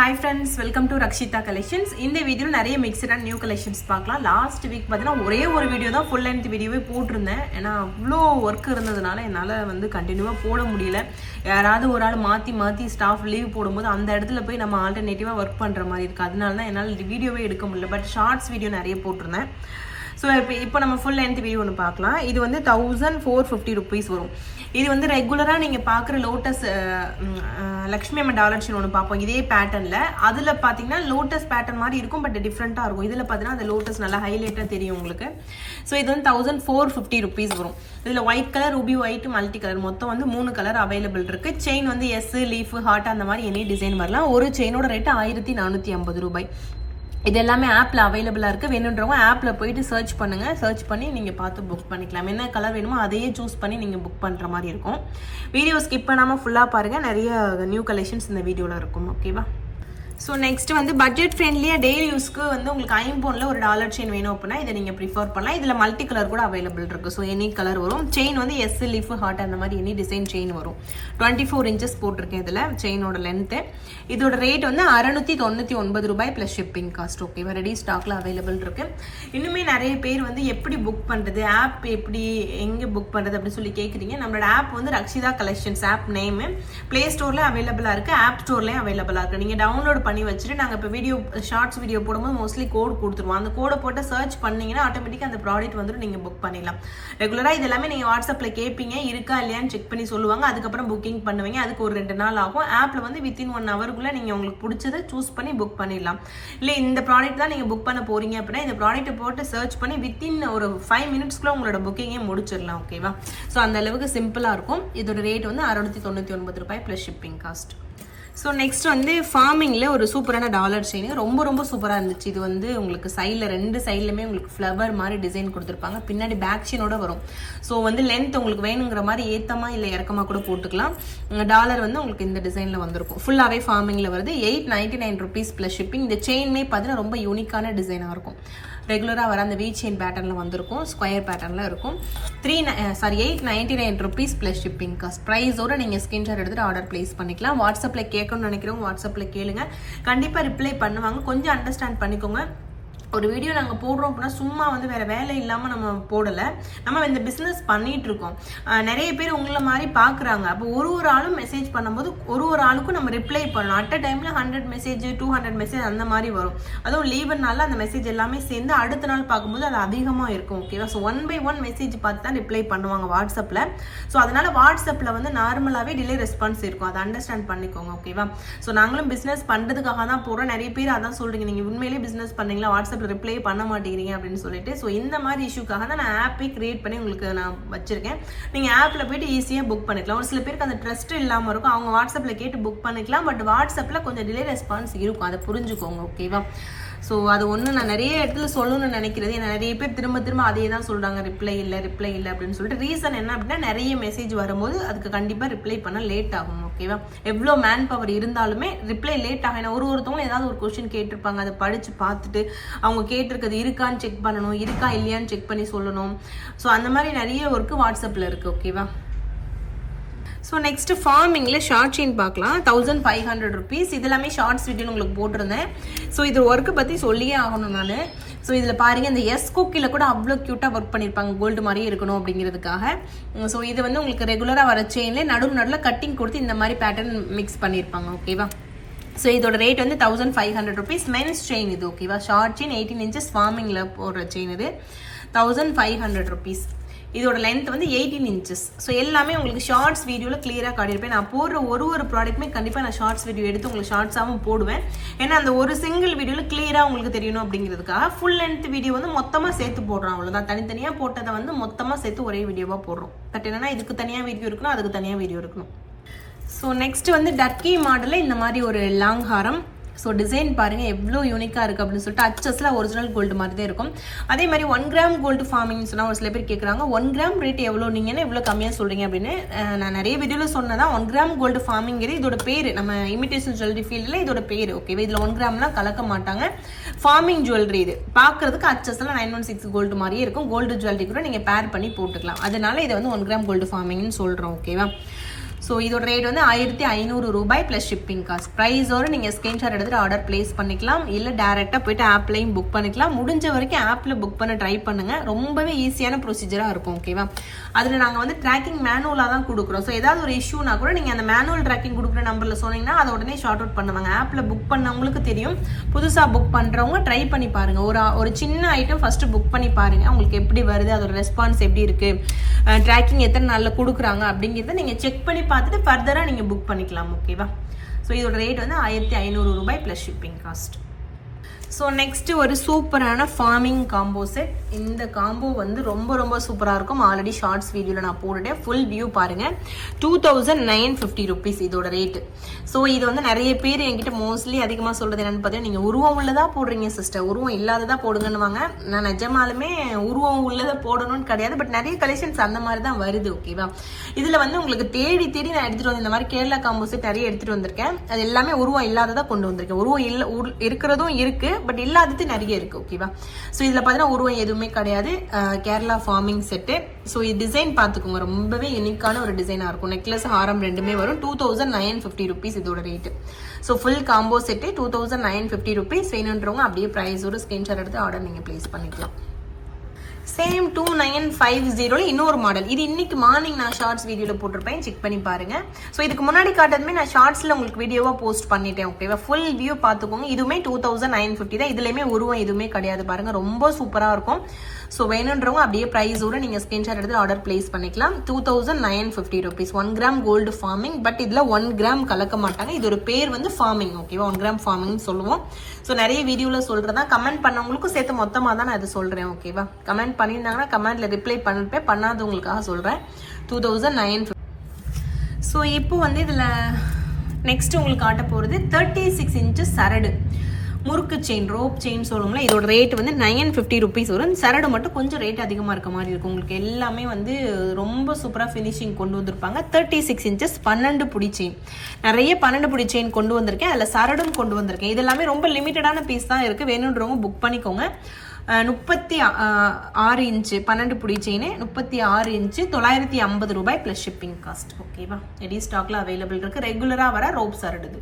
Hi friends, welcome to Rakshita Collections. In this video, நிறைய mixed and new collections பார்க்கலாம். Last week பார்த்தீனா ஒரே ஒரு வீடியோ தான் full length வீடியோவே போட்டுருந்தேன். ஏனா அவ்ளோ வர்க் இருந்ததனால என்னால வந்து கண்டினியூவா போட முடியல. யாராவது ஒரு ஆள் மாத்தி ஸ்டாஃப் லீவ் போடும்போது அந்த இடத்துல போய் நம்ம ஆல்டர்னேட்டிவா வர்க் பண்ற மாதிரி இருக்கு. அதனால தான் என்னால வீடியோவே எடுக்க முடியல. பட் ஷார்ட்ஸ் வீடியோ நிறைய போட்டுருந்தேன். ஸோ இப்போ நம்ம ஃபுல் லென்த் வீடியோ ஒன்று பார்க்கலாம். இது வந்து 1450 rupees வரும். இது வந்து ரெகுலராக நீங்கள் பார்க்குற லோட்டஸ் லக்ஷ்மி அம்மா டாலர் செயின் ஒன்று பார்ப்போம் இதே பேட்டர்னில். அதில் பார்த்தீங்கன்னா லோட்டஸ் பேட்டர்ன் மாதிரி இருக்கும், பட் டிஃப்ரெண்ட்டாக இருக்கும். இதில் பார்த்தீங்கன்னா அந்த லோட்டஸ் நல்லா ஹைலைட்டாக தெரியும் உங்களுக்கு. ஸோ இது வந்து 1450 rupees வரும். இதில் white colour, Ruby white, multi colour மொத்தம் வந்து 3 கலர் அவைலபிள் இருக்குது. செயின் வந்து எஸ், லீஃப், ஹார்ட் அந்த மாதிரி எனி டிசைன் வரலாம். ஒரு செயினோட ரேட்டு 1450 ரூபாய். இது எல்லாமே ஆப்பில் அவைலபிளாக இருக்குது. வேணுன்றவங்க ஆப்பில் போயிட்டு சர்ச் பண்ணுங்கள். சர்ச் பண்ணி நீங்கள் பார்த்து புக் பண்ணிக்கலாம். என்ன கலர் வேணுமோ அதையே சூஸ் பண்ணி நீங்கள் புக் பண்ணுற மாதிரி இருக்கும். வீடியோ ஸ்கிப் பண்ணாமல் ஃபுல்லாக பாருங்கள். நிறைய நியூ கலெக்ஷன்ஸ் இந்த வீடியோவில் இருக்கும். ஓகேவா? ஸோ நெக்ஸ்ட் வந்து பட்ஜெட் ஃப்ரெண்ட்லியாக டெய்லி யூஸ்க்கு வந்து உங்களுக்கு ஐம்போனில் ஒரு டாலர் செயின் வேணும் அப்படின்னா இதை நீங்கள் ப்ரிஃபர் பண்ணலாம். இதில் மல்டி கலர் கூட அவைலபிள் இருக்குது. ஸோ எனி கலர் வரும். செயின் வந்து எஸ், லீஃப், ஹார்ட் அந்த மாதிரி எனி டிசைன் செயின் வரும். 24 inches போட்டிருக்கேன் இதில் செயினோட லென்த்து. இதோட ரேட் வந்து 699 ரூபாய் ப்ளஸ் ஷிப்பிங் காஸ்ட். ஓகேவா? ரெடி ஸ்டாக்ல அவைலபிள் இருக்கு. இன்னுமே நிறைய பேர் வந்து எப்படி புக் பண்ணுறது, ஆப் எப்படி எங்கே புக் பண்ணுறது அப்படின்னு சொல்லி கேட்குறீங்க. நம்மளோட ஆப் வந்து Rakshitha collections app name play ஸ்டோர்லேயும் அவைலபிளாக இருக்குது, ஆப் ஸ்டோர்லேயும் அவைலபிளாக இருக்குது. நீங்கள் டவுன்லோட் பண்ணி வச்சுட்டு நாங்கள் இப்போ வீடியோ ஷார்ட்ஸ் வீடியோ போடும்போது மோஸ்ட்லி கோட் கொடுத்துருவோம். அந்த கோடை போட்டு சர்ச் பண்ணீங்கன்னா ஆட்டோமேட்டிக்காக அந்த ப்ராடக்ட் வந்துட்டு நீங்கள் புக் பண்ணிடலாம். ரெகுலராக இது எல்லாமே நீங்கள் வாட்ஸ்அப்பில் கேட்பீங்க, இருக்கா இல்லையான்னு செக் பண்ணி சொல்லுவாங்க. அதுக்கப்புறம் புக்கிங் பண்ணுவீங்க. அதுக்கு ஒரு 2 நாள் ஆகும். ஆப்பில் வந்து வித்தின் 1 hour நீங்கள் உங்களுக்கு பிடிச்சதை சூஸ் பண்ணி புக் பண்ணிடலாம். இல்லை இந்த ப்ராடக்ட் தான் நீங்கள் புக் பண்ண போறீங்க அப்படின்னா இந்த ப்ராடக்ட்டை போட்டு சர்ச் பண்ணி வித்தின் ஒரு 5 minutesக்குள்ள உங்களோட புக்கிங்கே முடிச்சிடலாம். ஓகேவா? ஸோ அந்த அளவுக்கு சிம்பிளாக இருக்கும். இதோட ரேட் வந்து 699 ரூபாய் plus shipping cost. So next வந்து ஃபார்மிங்கில் ஒரு சூப்பரான டாலர் செயின் ரொம்ப சூப்பராக இருந்துச்சு. இது வந்து உங்களுக்கு சைடில் 2 சைட்லையுமே உங்களுக்கு ஃப்ளவர் மாதிரி டிசைன் கொடுத்துருப்பாங்க. பின்னாடி பேக் செயினோட வரும். ஸோ வந்து லென்த் உங்களுக்கு வேணுங்கிற மாதிரி ஏற்றமாக இல்லை இறக்கமாக கூட போட்டுக்கலாம். டாலர் வந்து உங்களுக்கு இந்த டிசைனில் வந்திருக்கும். ஃபுல்லாகவே ஃபார்மிங்கில் வருது. 899 rupees ப்ளஸ் ஷிப்பிங். இந்த செயின்மே பார்த்தீங்கன்னா ரொம்ப யூனிக்கான டிசைனாக இருக்கும். ரெகுலராக வர அந்த வீ செயின் பேட்டர்னில் வந்திருக்கும். ஸ்கொயர் பேட்டர்னில் இருக்கும். 899 rupees ப்ளஸ் ஷிப்பிங் காஸ்ட். ப்ரைஸோட நீங்கள் ஸ்கிரீன்ஷாட் எடுத்துகிட்டு ஆர்டர் பிளேஸ் பண்ணிக்கலாம். வாட்ஸ்அப்பில் கேட்கணும்னு நினைக்கிறவங்க வாட்ஸ்அப்பில் கேளுங்க. கண்டிப்பாக ரிப்ளை பண்ணுவாங்க. கொஞ்சம் அண்டர்ஸ்டாண்ட் பண்ணிக்கோங்க. ஒரு வீடியோ நாங்கள் போடுறோம் அப்படின்னா சும்மா வந்து வேறு வேலை இல்லாமல் நம்ம போடலை. நம்ம இந்த பிஸ்னஸ் பண்ணிகிட்டு இருக்கோம். நிறைய பேர் உங்களை மாதிரி பார்க்குறாங்க. அப்போ ஒரு ஆளும் மெசேஜ் பண்ணும்போது ஒரு ஆளுக்கும் நம்ம ரிப்ளை பண்ணணும். அட் அ டைமில் 100 மெசேஜ் 200 மெசேஜ் அந்த மாதிரி வரும். அதுவும் லீவுனால அந்த மெசேஜ் எல்லாமே சேர்ந்து அடுத்த நாள் பார்க்கும்போது அது அதிகமாக இருக்கும். ஓகேவா? ஸோ 1 by 1 மெசேஜ் பார்த்து தான் ரிப்ளை பண்ணுவாங்க வாட்ஸ்அப்பில். ஸோ அதனால் வாட்ஸ்அப்பில் வந்து நார்மலாகவே டிலே ரெஸ்பான்ஸ் இருக்கும். அதை அண்டர்ஸ்டாண்ட் பண்ணிக்கோங்க. ஓகேவா? ஸோ நாங்களும் பிஸ்னஸ் பண்ணுறதுக்காக தான் போகிறோம். நிறைய பேர் அதான் சொல்கிறீங்க, நீங்கள் உண்மையிலேயே பிஸ்னஸ் பண்ணீங்களா, வாட்ஸ்அப் ரிப்ளை பண்ண மாட்டேங்கிறீங்க அப்படின்னு சொல்லிட்டு. ஸோ இந்த மாதிரி இஷ்யூக்காக தான் நான் ஆப்பே கிரியேட் பண்ணி உங்களுக்கு நான் வச்சிருக்கேன். நீங்கள் ஆப்பில் போயிட்டு ஈஸியாக புக் பண்ணிக்கலாம். ஒரு சில பேருக்கு அந்த ட்ரஸ்ட் இல்லாமல் இருக்கும். அவங்க வாட்ஸ்அப்பில் கேட்டு புக் பண்ணிக்கலாம். பட் வாட்ஸ்அப்பில் கொஞ்சம் டிலே ரெஸ்பான்ஸ் இருக்கும். அதை புரிஞ்சுக்கோங்க. ஓகேவா? ஸோ அது ஒன்று நான் நிறைய இடத்துல சொல்லணும்னு நினைக்கிறது. ஏன்னா நிறைய பேர் திரும்ப அதே தான் சொல்கிறாங்க, ரிப்ளை இல்லை அப்படின்னு சொல்லிட்டு. ரீசன் என்ன அப்படின்னா நிறைய மெசேஜ் வரும்போது அதுக்கு கண்டிப்பாக ரிப்ளை பண்ண லேட் ஆகும். ஓகேவா? எவ்வளோ மேன் பவர் இருந்தாலுமே ரிப்ளை லேட் ஆகும். ஏன்னா ஒருத்தவங்களும் ஏதாவது ஒரு கொஸ்டின் கேட்டிருப்பாங்க. அதை படித்து பார்த்துட்டு அவங்க கேட்டிருக்கிறது இருக்கான்னு செக் பண்ணணும், இருக்கா இல்லையான்னு செக் பண்ணி சொல்லணும். ஸோ அந்த மாதிரி நிறைய ஒர்க்கு வாட்ஸ்அப்பில் இருக்குது. ஓகேவா? ஸோ நெக்ஸ்ட் ஃபார்மிங்கில் ஷார்ட் செயின் பார்க்கலாம். 1500 rupees. இது எல்லாமே ஷார்ட்ஸ் வீடியோன்னு உங்களுக்கு போட்டிருந்தேன். ஸோ இது ஒர்க்கு பற்றி சொல்லியே ஆகணும் நான். ஸோ இதில் பாருங்கள், இந்த எஸ் குக்கியில் கூட அவ்வளோ க்யூட்டாக ஒர்க் பண்ணியிருப்பாங்க. கோல்டு மாதிரியே இருக்கணும் அப்படிங்கிறதுக்காக. ஸோ இது வந்து உங்களுக்கு ரெகுலராக வர செயினில் நடுவில் கட்டிங் கொடுத்து இந்த மாதிரி பேட்டர்ன் மிக்ஸ் பண்ணியிருப்பாங்க. ஓகேவா? ஸோ இதோட ரேட் வந்து 1500 rupees. மென்ஸ் செயின் இது. ஓகேவா? ஷார்ட் செயின் 18 inches ஃபார்மிங்கில் போடுற செயின் இது. 1500 rupees. இதோட லென்த் வந்து 18 inches. ஸோ எல்லாமே உங்களுக்கு ஷார்ட்ஸ் வீடியோவில் கிளியராக காட்டியிருப்பேன். நான் போடுற ஒரு ப்ராடக்ட்டுமே கண்டிப்பாக நான் ஷார்ட்ஸ் வீடியோ எடுத்து உங்களுக்கு ஷார்ட்ஸாகவும் போடுவேன். ஏன்னா அந்த ஒரு சிங்கிள் வீடியோவில் கிளியராக உங்களுக்கு தெரியணும் அப்படிங்கிறதுக்காக. ஃபுல் லென்த் வீடியோ வந்து மொத்தமாக சேர்த்து போடுறோம். அவ்வளோதான். தனித்தனியாக போட்டதை வந்து மொத்தமாக சேர்த்து ஒரே வீடியோவாக போடுறோம். பட் என்னன்னா இதுக்கு தனியாக வீடியோ இருக்கணும், அதுக்கு தனியாக வீடியோ இருக்கணும். ஸோ நெக்ஸ்ட் வந்து டர்க்கி மாடலில் இந்த மாதிரி ஒரு லாங் ஹாரம். ஸோ டிசைன் பாருங்கள் எவ்வளோ யூனிக்காக இருக்குது அப்படின்னு சொல்லிட்டு. அச்சஸில் ஒரிஜினல் கோல்டு மாதிரி தான் இருக்கும். அதே மாதிரி 1 gram கோல்டு ஃபார்மிங்னு சொன்னால் ஒரு சில பேர் கேட்குறாங்க 1 gram ரேட் எவ்வளோ, நீங்கன்னா எவ்வளோ கம்மியாக சொல்கிறீங்க அப்படின்னு. நான் நிறைய வீடியோவில் சொன்னதான் 1 gram கோல்டு ஃபார்மிங்கிறது இதோட பேர். நம்ம இமிடேஷன் ஜுவல்லரி ஃபீல்டில் இதோட பேர். ஓகேவா? இதில் 1 gramலாம் கலக்க மாட்டாங்க. ஃபார்மிங் ஜுவல்லரி இது. பார்க்குறதுக்கு அச்சஸில் 916 கோல்டு மாதிரியே இருக்கும். கோல்டு ஜுவல்லரி கூட நீங்கள் பேர் பண்ணி போட்டுக்கலாம். அதனால இதை வந்து 1 gram கோல்டு ஃபார்மிங்னு சொல்கிறோம். ஓகேவா? ஸோ இதோட ரேட் வந்து 1500 ரூபாய் ப்ளஸ் ஷிப்பிங் காஸ்ட். ப்ரைஸோடு நீங்கள் ஸ்க்ரீன்ஷாட் எடுத்துகிட்டு ஆர்டர் பிளேஸ் பண்ணிக்கலாம், இல்லை டேரெக்டாக போய்ட்டு ஆப்லையும் புக் பண்ணிக்கலாம். முடிஞ்ச வரைக்கும் ஆப்பில் புக் பண்ண ட்ரை பண்ணுங்கள், ரொம்பவே ஈஸியான ப்ரொசீஜராக இருக்கும். ஓகேவா? அதில் நாங்கள் வந்து ட்ராக்கிங் மேனுவலாக தான் கொடுக்குறோம். ஸோ ஏதாவது ஒரு இஷ்யூனா கூட நீங்கள் அந்த மேனுவல் ட்ராக்கிங் கொடுக்குற நம்பரில் சொன்னீங்கன்னா அதை உடனே ஷார்ட் அவுட் பண்ணுவாங்க. ஆப்பில் புக் பண்ணவங்களுக்கு தெரியும், புதுசாக புக் பண்ணுறவங்க ட்ரை பண்ணி பாருங்கள். ஒரு சின்ன ஐட்டம் ஃபஸ்ட்டு புக் பண்ணி பாருங்கள், உங்களுக்கு எப்படி வருது, அதோட ரெஸ்பான்ஸ் எப்படி இருக்குது, ட்ராக்கிங் எத்தனை நாளில் கொடுக்குறாங்க அப்படிங்கிறத நீங்கள் செக் பண்ணி பார்த்துட்டு ஃபர்தராக நீங்கள் புக் பண்ணிக்கலாம். ஓகேவா? ஸோ இதோட ரேட் வந்து 1500 ரூபாய் plus shipping cost. So next ஒரு சூப்பரான ஃபார்மிங் காம்போ செட். இந்த காம்போ வந்து ரொம்ப ரொம்ப சூப்பராக இருக்கும். ஆல்ரெடி ஷார்ட்ஸ் வீடியோவில் நான் போட்டுட்டேன், ஃபுல் வியூ பாருங்கள். 2950 ருபீஸ் இதோட ரேட்டு. ஸோ இது வந்து நிறைய பேர் என்கிட்ட மோஸ்ட்லி அதிகமாக சொல்கிறது என்னென்னு பார்த்தீங்கன்னா, நீங்கள் உருவம் உள்ளதாக போடுறீங்க சிஸ்டர், உருவம் இல்லாததாக போடுங்கன்னுவாங்க. நான் நிஜமாலுமே உருவம் உள்ளதை போடணும்னு கிடையாது, பட் நிறைய கலெக்ஷன்ஸ் அந்த மாதிரி தான் வருது. ஓகேவா? இதில் வந்து உங்களுக்கு தேடி நான் எடுத்துகிட்டு வந்து இந்த மாதிரி கேரளா காம்போ செட் நிறைய எடுத்துகிட்டு வந்திருக்கேன். அது எல்லாமே உருவம் இல்லாததாக கொண்டு வந்திருக்கேன். உருவம் இல்லை இருக்கிறதும் இருக்குது, பட் இல்லாதது நிறைய இருக்கு. ஓகேவா? ஸோ இதில் பார்த்தீங்கன்னா உருவம் எதுவுமே கிடையாது, கேரளா ஃபார்மிங் செட்டு. ஸோ இது டிசைன் பார்த்துக்கோங்க, ரொம்பவே யூனிக்கான ஒரு டிசைனாக இருக்கும். நெக்லஸ் ஹாரம் ரெண்டுமே வரும். 2950 ருபீஸ் இதோட rate. So full combo set 2950 rupees. வேணுன்றவங்க அப்படியே ப்ரைஸ் ஒரு ஸ்கிரீன்ஷாட் எடுத்து ஆர்டர் நீங்கள் பிளேஸ் பண்ணிக்கலாம். சேம் 2950 இன்னொரு மாடல். இது இன்னைக்கு மார்னிங் நான் ஷார்ட்ஸ் வீடியோவில் போட்டிருப்பேன், செக் பண்ணி பாருங்க. ஸோ இதுக்கு முன்னாடி காட்டுறதுமே நான் ஷார்ட்ஸில் உங்களுக்கு வீடியோவாக போஸ்ட் பண்ணிட்டேன். ஓகேவா? ஃபுல் வியூ பார்த்துக்கோங்க. இதுவுமே 2950 தான். இதுலேயுமே உருவம் எதுவுமே கிடையாது. பாருங்க, ரொம்ப சூப்பராக இருக்கும். ஸோ வேணுன்றவங்க அப்படியே ப்ரைஸோட நீங்கள் ஸ்கிரீன்ஷாட் எடுத்து ஆர்டர் பிளேஸ் பண்ணிக்கலாம். 2950 rupees. 1 gram gold forming, but இதில் 1 கிராம் கலக்க மாட்டாங்க. இது ஒரு பேர் வந்து ஃபார்மிங். ஓகேவா? 1 கிராம் ஃபார்மிங் சொல்லுவோம். ஸோ நிறைய வீடியோவில் சொல்கிறதா, கமெண்ட் பண்ணவங்களுக்கும் சேர்த்து மொத்தமாக தான் நான் இது சொல்கிறேன். ஓகேவா? கமெண்ட் பண்ணியிருந்தாங்கன்னா கமெண்ட்ல ரிப்ளை பண்ணிருப்பேன், பண்ணாதவங்களுக்காக சொல்கிறேன். 2950. ஸோ இப்போ வந்து இதில் நெக்ஸ்ட் உங்களுக்கு காட்ட போகிறது 36 இன்ச்சஸ் சரடு முறுக்கு செயின், ரோப் செயின் சொல்லுவோம்ல. இதோட ரேட் வந்து 950 ருபீஸ் வரும். சரடு மட்டும் கொஞ்சம் ரேட் அதிகமாக இருக்க மாதிரி இருக்கும். உங்களுக்கு எல்லாமே வந்து ரொம்ப சூப்பராக ஃபினிஷிங் கொண்டு வந்திருப்பாங்க. 36 இன்ச்சஸ் 12 புடி செயின். நிறைய 12 புடி செயின் கொண்டு வந்திருக்கேன், அதில் சரடும் கொண்டு வந்திருக்கேன். இது எல்லாமே ரொம்ப லிமிட்டடான பீஸ் தான் இருக்குது. வேணுன்றவங்க புக் பண்ணிக்கோங்க. 36 இன்ச்சு 12 புடி செயின், 36 இன்ச்சு 950 ரூபாய் ப்ளஸ் ஷிப்பிங் காஸ்ட். ஓகேவா? ரெடி ஸ்டாக்ல அவைலபிள் இருக்குது. ரெகுலராக வர ரோப் சரடுது.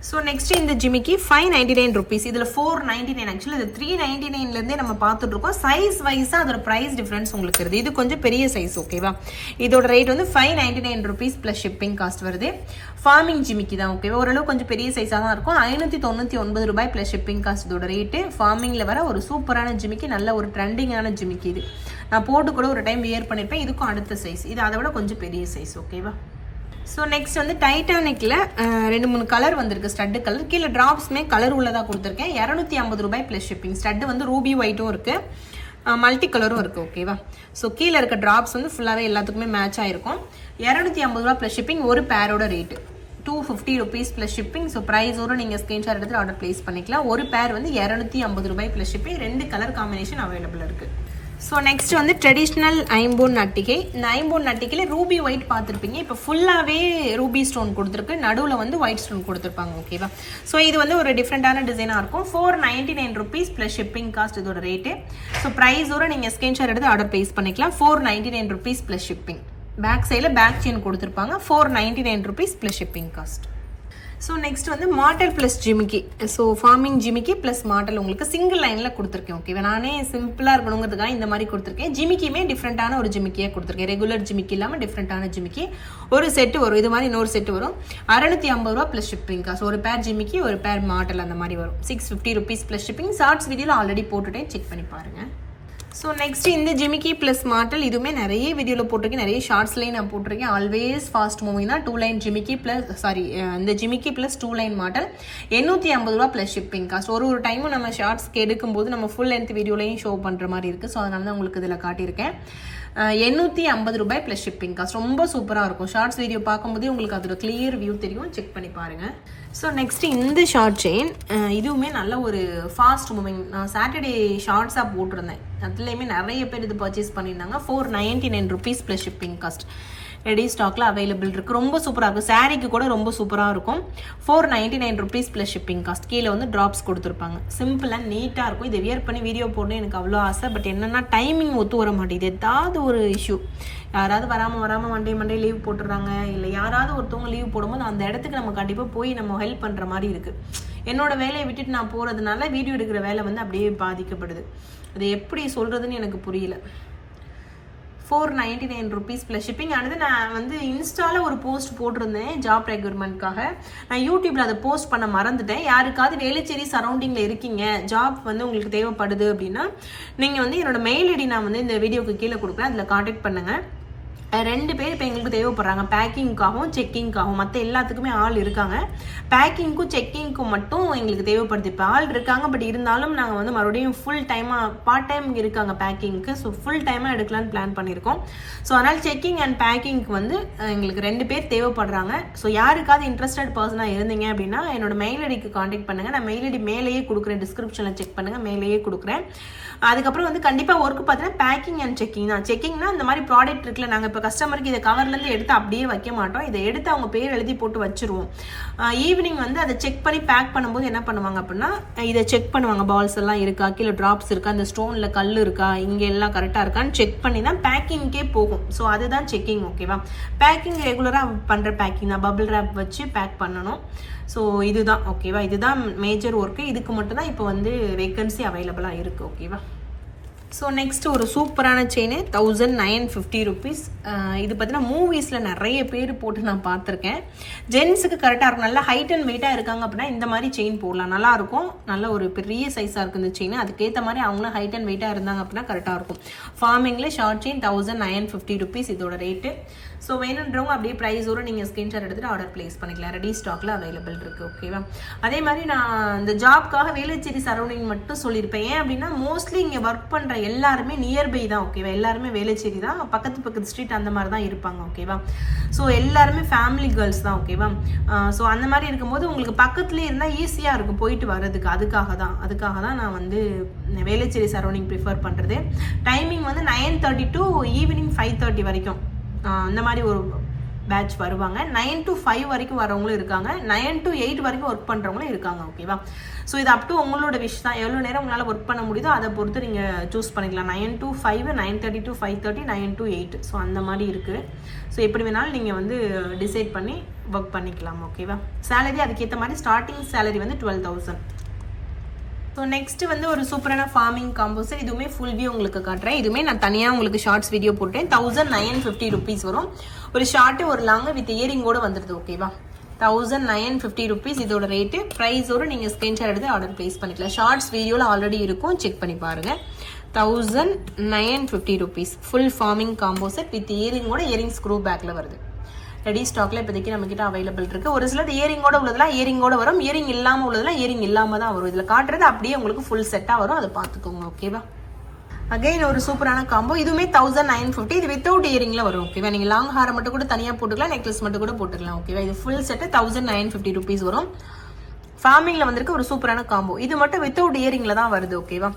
ஸோ நெக்ஸ்ட் இந்த ஜிமிக்கி 599 ருபீஸ். இதில் 499. ஆக்சுவலி இது 399லேருந்தே நம்ம பார்த்துட்டு இருக்கோம். சைஸ் வைஸாக அதோட ப்ரைஸ் டிஃப்ரென்ஸ் உங்களுக்கு இருக்குது. இது கொஞ்சம் பெரிய சைஸ். ஓகேவா? இதோட ரேட் வந்து 599 ருபீஸ் ப்ளஸ் ஷிப்பிங் காஸ்ட் வருது. ஃபார்மிங் ஜிமிக்கி தான். ஓகேவா? ஓரளவு கொஞ்சம் பெரிய சைஸாக தான் இருக்கும். 599 ரூபாய் ப்ளஸ் ஷிப்பிங் காஸ்ட் இதோட ரேட்டு. ஃபார்மிங்கில் வர ஒரு சூப்பரான ஜிமிக்கி, நல்ல ஒரு ட்ரெண்டிங்கான ஜிமிக்கி. இது நான் போட்டு கூட ஒரு டைம் வியர் பண்ணியிருப்பேன். இதுக்கும் அடுத்த சைஸ், இது அதை விட கொஞ்சம் பெரிய சைஸ். ஓகேவா? ஸோ நெக்ஸ்ட் வந்து டைட்டானிக்கில் 2-3 கலர் வந்திருக்கு. ஸ்டட்டு கலர், கீழே ட்ராப்ஸ்மே கலர் உள்ளதாக கொடுத்துருக்கேன். 250 ரூபாய் ப்ளஸ் ஷிப்பிங். ஸ்டட்டு வந்து ரூபி ஒயிட்டும் இருக்குது, மல்டி கலரும் இருக்குது. ஓகேவா? ஸோ கீழே இருக்க ட்ராப்ஸ் வந்து ஃபுல்லாகவே எல்லாத்துக்குமே மேட்ச் ஆகிருக்கும். 250 ரூபா ப்ளஸ் ஷிப்பிங். ஒரு பேரோட rate 250 rupees plus shipping. So ப்ரைஸோடு நீங்கள் ஸ்க்ரீன்ஷாட் எடுத்து ஆர்டர் பிளேஸ் பண்ணிக்கலாம். ஒரு பேர் வந்து 250 ரூபாய் plus shipping. 2 colour combination available இருக்குது. ஸோ நெக்ஸ்ட் வந்து ட்ரெடிஷ்னல் ஐம்பொன் நட்டிகை. இந்த ஐம்பொன் நட்டிகையில் ரூபி ஒயிட் பார்த்துருப்பீங்க. இப்போ ஃபுல்லாகவே ரூபி ஸ்டோன் கொடுத்துருக்கு, நடுவில் வந்து ஒயிட் ஸ்டோன் கொடுத்துருப்பாங்க. ஓகேவா? ஸோ இது வந்து ஒரு டிஃப்ரெண்ட்டான டிசைனாக இருக்கும். 499 ருபீஸ் ப்ளஸ் ஷிப்பிங் காஸ்ட் இதோட ரேட்டு. ஸோ ப்ரைஸோட நீங்கள் ஸ்க்ரீன்ஷாட் எடுத்து ஆர்டர் பிளேஸ் பண்ணிக்கலாம். 499 ருபீஸ் ப்ளஸ் ஷிப்பிங். பேக் சைடில் பேக் செயின் கொடுத்துருப்பாங்க. 499 rupees plus shipping cost. So next வந்து மாடல் ப்ளஸ் ஜிமிக்கி. ஸோ ஃபார்மிங் ஜிமிக்கி ப்ளஸ் மாடல் உங்களுக்கு சிங்கிள் லைனில் கொடுத்துருக்கேன். ஓகேவா? நானே சிம்பிளாக இருக்கணுங்கிறதுக்காக இந்த மாதிரி கொடுத்துருக்கேன். ஜிமிக்கியுமே டிஃப்ரெண்ட்டான ஒரு ஜிமிக்கியாக கொடுத்துருக்கேன். ரெகுலர் ஜிமிக்கி இல்லாமல் டிஃப்ரெண்ட்டான ஜிமிக்கி. ஒரு செட்டு வரும், இது மாதிரி இன்னொரு செட்டு வரும். 650 ரூபா ப்ளஸ் ஷிப்பிங் காசு. ஒரு பேர் ஜிமிக்கி, ஒரு பேர் மாடல் அந்த மாதிரி வரும். 650 ருபீஸ் ப்ளஸ் ஷிப்பிங். ஷார்ட்ஸ் வீடியோவில் ஆல்ரெடி போட்டுட்டேன், செக் பண்ணி பாருங்கள். ஸோ நெக்ஸ்ட் இந்த ஜிமிக்கி ப்ளஸ் மாடல், இதுவுமே நிறைய வீடியோவில் போட்டிருக்கேன், நிறைய ஷார்ட்ஸ்லேயும் நான் போட்டிருக்கேன். ஆல்வேஸ் ஃபாஸ்ட் மூவிங் தான். 2 லைன் ஜிமிக்கி ப்ளஸ் இந்த ஜிமிக்கி ப்ளஸ் 2 லைன் மாடல் 850 ரூபா ப்ளஸ் ஷிப்பிங் காஸ்ட். ஒரு டைமும் நம்ம ஷார்ட்ஸ்க்கு எடுக்கும்போது நம்ம ஃபுல் லென்த் வீடியோலையும் ஷோ பண்ணுற மாதிரி இருக்குது. ஸோ அதனால தான் உங்களுக்கு இதில் காட்டியிருக்கேன். 850 ரூபாய் ப்ளஸ் ஷிப்பிங் காஸ்ட். ரொம்ப சூப்பராக இருக்கும். ஷார்ட்ஸ் வீடியோ பார்க்கும்போதே உங்களுக்கு அதோட கிளியர் வியூ தெரியும், செக் பண்ணி பாருங்கள். ஸோ நெக்ஸ்ட்டு இந்த ஷார்ட் செயின், இதுவுமே நல்ல ஒரு ஃபாஸ்ட் மூவிங். நான் சாட்டர்டே ஷார்ட்ஸாக போட்டிருந்தேன், அதுலேயுமே நிறைய பேர் இது பர்ச்சேஸ் பண்ணியிருந்தாங்க. 499 rupees plus shipping cost. Ready ஸ்டாக்ல அவைலபிள் இருக்கு. ரொம்ப சூப்பராக இருக்கும். சாரீக்கு கூட ரொம்ப சூப்பராக இருக்கும். 499 rupees ப்ளஸ் ஷிப்பிங் காஸ்ட். கீழே வந்து ட்ராப்ஸ் கொடுத்துருப்பாங்க. சிம்பிள் அண்ட் நீட்டாக இருக்கும். இதை வியர் பண்ணி வீடியோ போடணும் எனக்கு அவ்வளோ ஆசை. பட் என்னன்னா டைமிங் ஒத்து வர மாட்டேங்குது. ஏதாவது ஒரு இஷ்யூ, யாராவது வராமல் மண்டே லீவ் போட்டுடுறாங்க, இல்லை யாராவது ஒருத்தவங்க லீவ் போடும்போது அந்த இடத்துக்கு நம்ம கண்டிப்பாக போய் நம்ம ஹெல்ப் பண்ணுற மாதிரி இருக்குது. என்னோட வேலையை விட்டுட்டு நான் போகிறதுனால வீடியோ எடுக்கிற வேலை வந்து அப்படியே பாதிக்கப்படுது. அது எப்படி சொல்கிறதுன்னு எனக்கு புரியல. 499 rupees ப்ளஸ் ஷிப்பிங். ஆனது நான் வந்து இன்ஸ்டாவில் ஒரு போஸ்ட் போட்டிருந்தேன் ஜாப் ரெக்ரூட்மெண்ட்காக. நான் யூடியூப்பில் அதை போஸ்ட் பண்ண மறந்துட்டேன். யாருக்காவது வேளச்சேரி சரௌண்டிங்கில் இருக்கீங்க, ஜாப் வந்து உங்களுக்கு தேவைப்படுது அப்படின்னா நீங்கள் வந்து என்னோட மெயில் ஐடி நான் வந்து இந்த வீடியோக்கு கீழே கொடுக்குறேன். அதில் காண்டாக்ட் பண்ணுங்கள். 2 பேர் இப்போ எங்களுக்கு தேவைப்படுறாங்க, பேக்கிங்காகவும் செக்கிங்காகவும். மற்ற எல்லாத்துக்குமே ஆள் இருக்காங்க. பேக்கிங்க்கும் செக்கிங்க்கும் மட்டும் எங்களுக்கு தேவைப்படுது. இப்போ ஆள் இருக்காங்க, பட் இருந்தாலும் நாங்கள் வந்து மறுபடியும் ஃபுல் டைமாக பார்ட் டைம் இருக்காங்க பேக்கிங்க்கு. ஸோ ஃபுல் டைமாக எடுக்கலான்னு பிளான் பண்ணியிருக்கோம். ஸோ அதனால் செக்கிங் அண்ட் பேக்கிங்க்கு வந்து எங்களுக்கு 2 பேர் தேவைப்படுறாங்க. ஸோ யாருக்காவது இன்ட்ரெஸ்டட் பர்சனாக இருந்தீங்க அப்படின்னா என்னோட மெயில் ஐடிக்கு காண்டாக்ட் பண்ணுங்கள். நான் மெயில் ஐடி மேலேயே கொடுக்குறேன், டிஸ்கிரிப்ஷனில் செக் பண்ணுங்கள், மேலேயே கொடுக்குறேன். அதுக்கப்புறம் வந்து கண்டிப்பாக ஒர்க் பார்த்தீங்கன்னா பேக்கிங் அண்ட் செக்கிங் தான். செக்கிங்னா இந்த மாதிரி ப்ராடக்ட் இருக்குல்ல, நாங்கள் இப்போ கஸ்டமருக்கு இதை கவர்லேருந்து எடுத்து அப்படியே வைக்க மாட்டோம். இதை எடுத்து அவங்க பேர் எழுதி போட்டு வச்சுருவோம். ஈவினிங் வந்து அதை செக் பண்ணி பேக் பண்ணும்போது என்ன பண்ணுவாங்க அப்படின்னா இதை செக் பண்ணுவாங்க. பால்ஸ் எல்லாம் இருக்கா, கீழே ட்ராப்ஸ் இருக்கா, இந்த ஸ்டோனில் கல் இருக்கா, இங்கே எல்லாம் கரெக்டாக இருக்கான்னு செக் பண்ணி தான் பேக்கிங்கே போகும். ஸோ அதுதான் செக்கிங். ஓகேவா? பேக்கிங் ரெகுலராக பண்ணுற பேக்கிங் தான். பபிள் ரேப் வச்சு பேக் பண்ணணும். ஸோ இதுதான். ஓகேவா? இதுதான் மேஜர் ஒர்க்கு. இதுக்கு மட்டும் தான் இப்போ வந்து வேக்கன்சி அவைலபிளாக இருக்குது. ஓகேவா? ஸோ நெக்ஸ்ட் ஒரு சூப்பரான செயின் 1950 rupees. இது பார்த்தீங்கன்னா மூவிஸில் நிறைய பேர் போட்டு நான் பார்த்துருக்கேன். ஜென்ஸுக்கு கரெக்டாக இருக்கும். நல்லா ஹைட் அண்ட் வெயிட்டாக இருக்காங்க அப்படின்னா இந்த மாதிரி செயின் போடலாம், நல்லாயிருக்கும். நல்ல ஒரு பெரிய சைஸாக இருக்குது இந்த செயின். அதுக்கேற்ற மாதிரி அவங்களும் ஹைட் அண்ட் வெயிட்டாக இருந்தாங்க அப்படின்னா கரெக்டாக இருக்கும். ஃபார்மிங்கில் ஷார்ட் செயின் 1950 rupees இதோட ரேட்டு. ஸோ வேணுன்றவங்க அப்படியே ப்ரைஸோடு நீங்கள் ஸ்க்ரீன்ஷாட் எடுத்துகிட்டு ஆர்டர் ப்ளேஸ் பண்ணிக்கலாம். ரெடி ஸ்டாக்கில் அவைலபிள் இருக்குது. ஓகேவா? அதே மாதிரி நான் இந்த ஜாப்க்காக வேளச்சேரி சரௌண்டிங் மட்டும் சொல்லியிருப்பேன். ஏன் அப்படின்னா மோஸ்ட்லி இங்கே ஒர்க் பண்ணுற எல்லாருமே நியர்பை தான். ஓகேவா? எல்லாருமே வேளச்சேரி தான், பக்கத்து ஸ்ட்ரீட் அந்த மாதிரி தான் இருப்பாங்க. ஓகேவா? ஸோ எல்லாருமே ஃபேமிலி கேர்ள்ஸ் தான். ஓகேவா? ஸோ அந்த மாதிரி இருக்கும்போது உங்களுக்கு பக்கத்துலேயே இருந்தால் ஈஸியாக இருக்கும் போயிட்டு வர்றதுக்கு. அதுக்காக தான் நான் வந்து வேளச்சேரி சரௌண்டிங் ப்ரிஃபர் பண்ணுறது. டைமிங் வந்து 9:30 to ஈவினிங் 5:30 வரைக்கும் இந்த மாதிரி ஒரு பேட்ச் வருவாங்க. 9 to 5 வரைக்கும் வரவங்களும் இருக்காங்க. 9 to 8 வரைக்கும் ஒர்க் பண்ணுறவங்களும் இருக்காங்க. ஓகேவா? ஸோ இது அப் டு உங்களோட விஷ் தான். எவ்வளோ நேரம் உங்களால் ஒர்க் பண்ண முடியுதோ அதை பொறுத்து நீங்கள் சூஸ் பண்ணிக்கலாம். 9 to 5, 9:30 to 5:30, 9 to 8. ஸோ அந்த மாதிரி இருக்குது. ஸோ எப்படி வேணாலும் நீங்கள் வந்து டிசைட் பண்ணி ஒர்க் பண்ணிக்கலாம். ஓகேவா? சேலரி அதுக்கேற்ற மாதிரி ஸ்டார்டிங் சேலரி வந்து 12,000. ஸோ நெக்ஸ்ட் வந்து ஒரு சூப்பரான ஃபார்மிங் காம்போசர். இதுவுமே ஃபுல் வியூ உங்களுக்கு காட்டுறேன். இதுவுமே நான் தனியாக உங்களுக்கு ஷார்ட்ஸ் வீடியோ போட்டேன். 1950 rupees வரும். ஒரு ஷார்ட்டு ஒரு லாங்கு வித் இயரிங்கோடு வந்துடுது. ஓகேவா? 1950 rupees இதோட ரேட்டு. ப்ரைஸோடு நீங்கள் ஸ்க்ரீன்ஷாட் எடுத்து ஆர்டர் ப்ளேஸ் பண்ணிக்கலாம். ஷார்ட்ஸ் வீடியோவில் ஆல்ரெடி இருக்கும், செக் பண்ணி பாருங்கள். 1950 rupees full forming composer with இயரிங்கோட. இயரிங் ஸ்க்ரூ பேக்கில் வருது. ரெடி ஸ்டாக்ல இப்போதைக்கு நம்ம கிட்ட அவைலபிள் இருக்கு. ஒரு சிலது இயரிங்கோட உள்ளதெல்லாம் இயரிங்கோட வரும், இயரிங் இல்லாமல் உள்ளதெல்லாம் இயரிங் இல்லாமல் தான் வரும். இதில் காட்டுறது அப்படியே உங்களுக்கு ஃபுல் செட்டாக வரும், அதை பார்த்துக்கோங்க. ஓகேவா? அகைன் ஒரு சூப்பரான காம்போ. இதுவுமே 1950. இது வித்தவுட் இயரிங்ல வரும். ஓகேவா? நீங்கள் லாங் ஹாரை மட்டும் கூட தனியாக போட்டுக்கலாம், நெக்லஸ் மட்டும் கூட போட்டுக்கலாம். ஓகேவா? இது ஃபுல் செட்டு 1950 rupees வரும். ஃபார்மிங்ல வந்திருக்கு ஒரு சூப்பரான காம்போ. இது மட்டும் வித்தவுட் இயரிங்ல தான் வருது. ஓகேவா?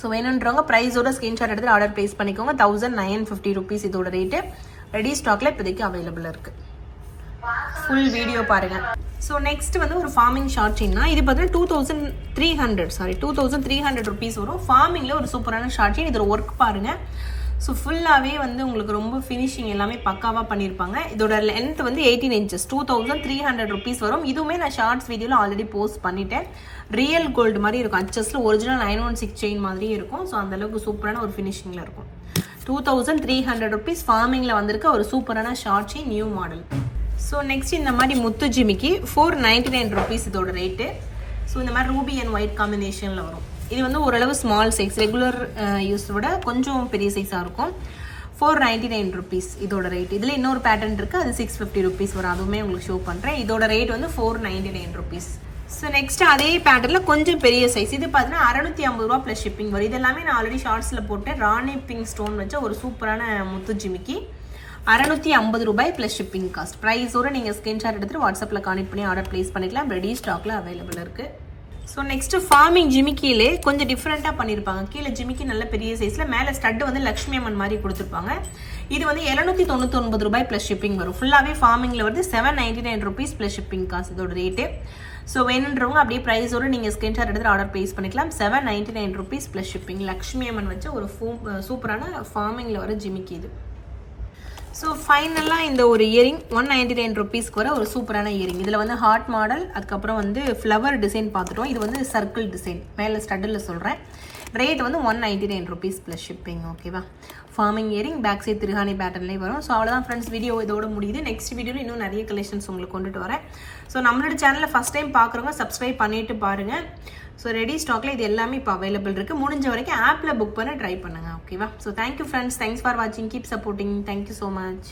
ஸோ வேணுன்றவங்க ப்ரைஸோட ஸ்க்ரீன்ஷாட் எடுத்து ஆர்டர் ப்ளேஸ் பண்ணிக்கோங்க. 1950 rupees இதோட ரேட்டு. ரெடி ஸ்டாக்ல இப்போதைக்கு அவைலபிள் இருக்கு. ஃபுல் வீடியோ பாருங்க. ஸோ நெக்ஸ்ட் வந்து ஒரு ஃபார்மிங் ஷார்ட் செயின்னா இது பார்த்தீங்கன்னா 2300 rupees வரும். ஃபார்மிங்ல ஒரு சூப்பரான ஷார்ட் செயின். இதோட ஒர்க் பாருங்க. ஸோ ஃபுல்லாகவே வந்து உங்களுக்கு ரொம்ப ஃபினிஷிங் எல்லாமே பக்காவாக பண்ணியிருப்பாங்க. இதோட லென்த் வந்து 18 inches. 2300 rupees வரும். இதுவுமே நான் ஷார்ட்ஸ் வீடியோவில் ஆல்ரெடி போஸ்ட் பண்ணிட்டேன். ரியல் கோல்டு மாதிரி இருக்கும். அச்சஸில் ஒரிஜினல் 916 செயின் மாதிரியே இருக்கும். ஸோ அந்தளவுக்கு சூப்பரான ஒரு ஃபினிஷிங்கில் இருக்கும். 2300 rupees ஃபார்மிங்கில் வந்திருக்க ஒரு சூப்பரான short chain, new model. So next இந்த மாதிரி முத்து ஜிமிக்கி 499 rupees இதோட ரேட்டு. ஸோ இந்த மாதிரி ரூபி அண்ட் ஒயிட் காம்பினேஷனில் வரும். இது வந்து ஓரளவு ஸ்மால் சைஸ், ரெகுலர் யூஸ் விட கொஞ்சம் பெரிய சைஸாக இருக்கும். 499 rupees இதோட ரேட். இதில் இன்னொரு பேட்டர்ன் இருக்குது, அது 650 rupees வரும். அதுவுமே உங்களுக்கு ஷோ பண்ணுறேன். இதோட ரேட் வந்து 499 rupees. ஸோ நெக்ஸ்ட் அதே பேட்டர்னில் கொஞ்சம் பெரிய சைஸ். இது பார்த்தீங்கன்னா 650 ரூபா ப்ளஸ் ஷிப்பிங் வரும். இது எல்லாமே நான் ஆல்ரெடி ஷார்ட்ஸில் போட்டேன். ராணி பிங்க் ஸ்டோன் வச்ச ஒரு சூப்பரான முத்து ஜிமிக்கி. 650 ரூபாய் ப்ளஸ் ஷிப்பிங் காஸ்ட். ப்ரைஸோடு நீங்கள் ஸ்க்ரீன்ஷாட் எடுத்துகிட்டு வாட்ஸ்அப்பில் கான்டெக்ட் பண்ணி ஆர்டர் ப்ளேஸ் பண்ணிக்கலாம். ரெடி ஸ்டாக்கில் அவைலபிள் இருக்குது. ஸோ நெக்ஸ்ட் ஃபார்மிங் ஜிமிக்கிலே கொஞ்சம் டிஃப்ரெண்ட்டாக பண்ணியிருப்பாங்க. கீழே ஜிமிக்கி நல்ல பெரிய சைஸில், மேலே ஸ்டட்டு வந்து லக்ஷ்மி அம்மன் மாதிரி கொடுத்துருப்பாங்க. இது வந்து 799 ரூபாய் ப்ளஸ் ஷிப்பிங் வரும். ஃபுல்லாகவே ஃபார்மிங்கில் வந்து 799 ருபீஸ் ப்ளஸ் ஷிப்பிங் காசு இதோட ரேட்டு. ஸோ வேணுன்றவங்க அப்படியே ப்ரைஸோடு நீங்கள் ஸ்கிரீன்ஷாட் எடுத்து ஆர்டர் ப்ளேஸ் பண்ணிக்கலாம். 799 ருபீஸ் ப்ளஸ் ஷிப்பிங். லக்ஷ்மி அம்மன் வச்ச ஒரு சூப்பரான ஃபார்மிங்கில் வர ஜிமிக்கி இது. ஸோ ஃபைனலாக இந்த ஒரு இயரிங் 199 ருபீஸ்க்கு வர ஒரு சூப்பரான இயரிங். இதில் வந்து ஹார்ட் மாடல், அதுக்கப்புறம் வந்து ஃப்ளவர் டிசைன் பார்த்துட்டோம். இது வந்து சர்க்கிள் டிசைன், மேலே ஸ்டட்டில் சொல்கிறேன். ரேட் வந்து 199 ருபீஸ் ப்ளஸ் ஷிப்பிங். ஓகேவா? ஃபார்மிங் இயரிங் பேக் சைட் திருகாணி பேட்டர்ன்லேயே வரும். ஸோ அவ்வளோதான் ஃப்ரெண்ட்ஸ், வீடியோ இதோட முடியுது. நெக்ஸ்ட் வீடியோவில் இன்னும் நிறைய கலெக்ஷன்ஸ் உங்களுக்கு கொண்டுட்டு வரேன். ஸோ நம்மளோட சேனலில் ஃபஸ்ட் டைம் பார்க்குறவங்க சப்ஸ்கிரைப் பண்ணிவிட்டு பாருங்கள். ஸோ ரெடி ஸ்டாக்கில் இது எல்லாமே இப்போ அவைலபிள் இருக்குது. முடிஞ்ச வரைக்கும் ஆப்பில் புக் பண்ண ட்ரை பண்ணுங்கள். ஓகேவா? So thank you friends, thanks for வாட்சிங், keep supporting. Thank you so much.